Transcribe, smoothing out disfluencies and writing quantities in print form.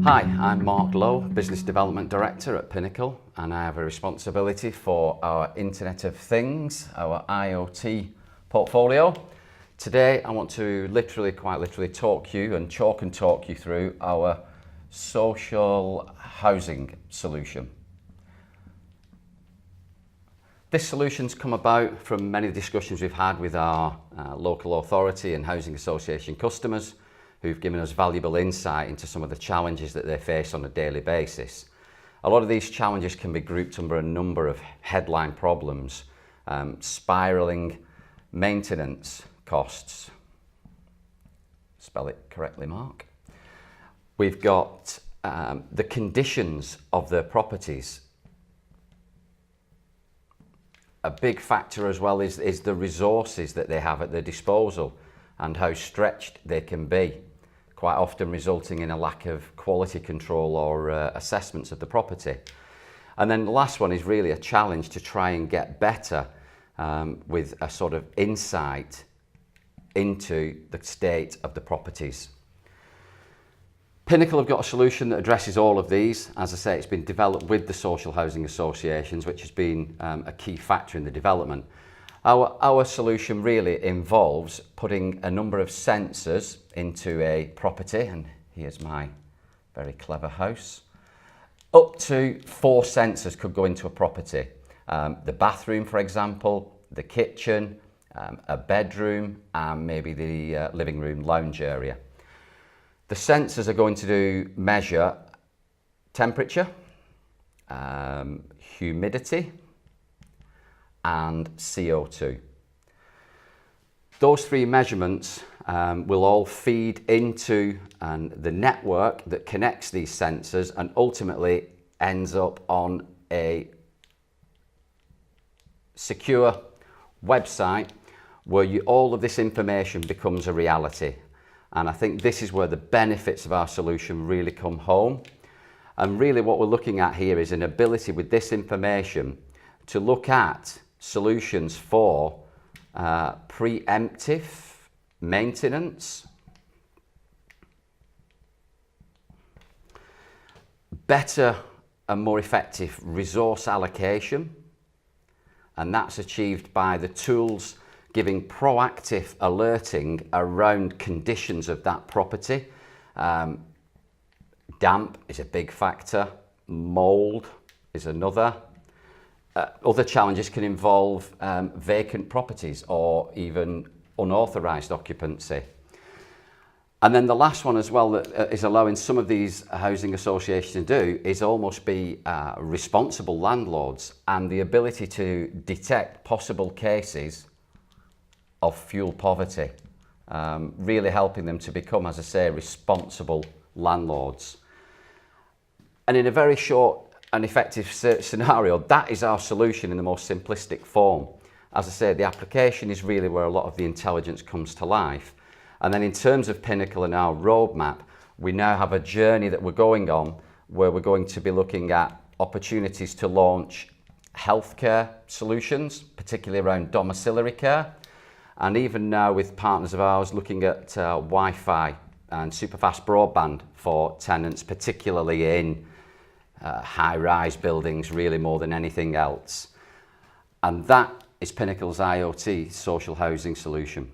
Hi, I'm Lowe, Business Development Director at Pinacl, and I have a responsibility for our Internet of Things, our IoT portfolio. Today I want to quite literally talk you through our social housing solution. This solution's come about from many discussions we've had with our local authority and housing association customers who've given us valuable insight into some of the challenges that they face on a daily basis. A lot of these challenges can be grouped under a number of headline problems: spiralling maintenance costs. Spell it correctly, Mark. We've got the conditions of their properties. A big factor as well is the resources that they have at their disposal and how stretched they can be, quite often resulting in a lack of quality control or assessments of the property. And then the last one is really a challenge to try and get better with a sort of insight into the state of the properties. Pinacl have got a solution that addresses all of these. As I say, it's been developed with the social housing associations, which has been a key factor in the development. Our solution really involves putting a number of sensors into a property, and here's my very clever house. Up to 4 sensors could go into a property. The bathroom, for example, the kitchen, a bedroom, and maybe the living room lounge area. The sensors are going to measure temperature, humidity, and CO2. Those 3 measurements will all feed into the network that connects these sensors and ultimately ends up on a secure website where all of this information becomes a reality. And I think this is where the benefits of our solution really come home. And really what we're looking at here is an ability with this information to look at solutions for preemptive maintenance, better and more effective resource allocation, and that's achieved by the tools giving proactive alerting around conditions of that property. Damp is a big factor, mould is another. Other challenges can involve vacant properties or even unauthorised occupancy. And then the last one as well that is allowing some of these housing associations to do is almost be responsible landlords, and the ability to detect possible cases of fuel poverty, really helping them to become, as I say, responsible landlords. And in a very short and effective scenario, that is our solution in the most simplistic form. As I say, the application is really where a lot of the intelligence comes to life. And then in terms of Pinacl and our roadmap, we now have a journey that we're going on where we're going to be looking at opportunities to launch healthcare solutions, particularly around domiciliary care, and even now with partners of ours looking at Wi-Fi and superfast broadband for tenants, particularly in high-rise buildings, really more than anything else. And that is Pinacl's IoT social housing solution.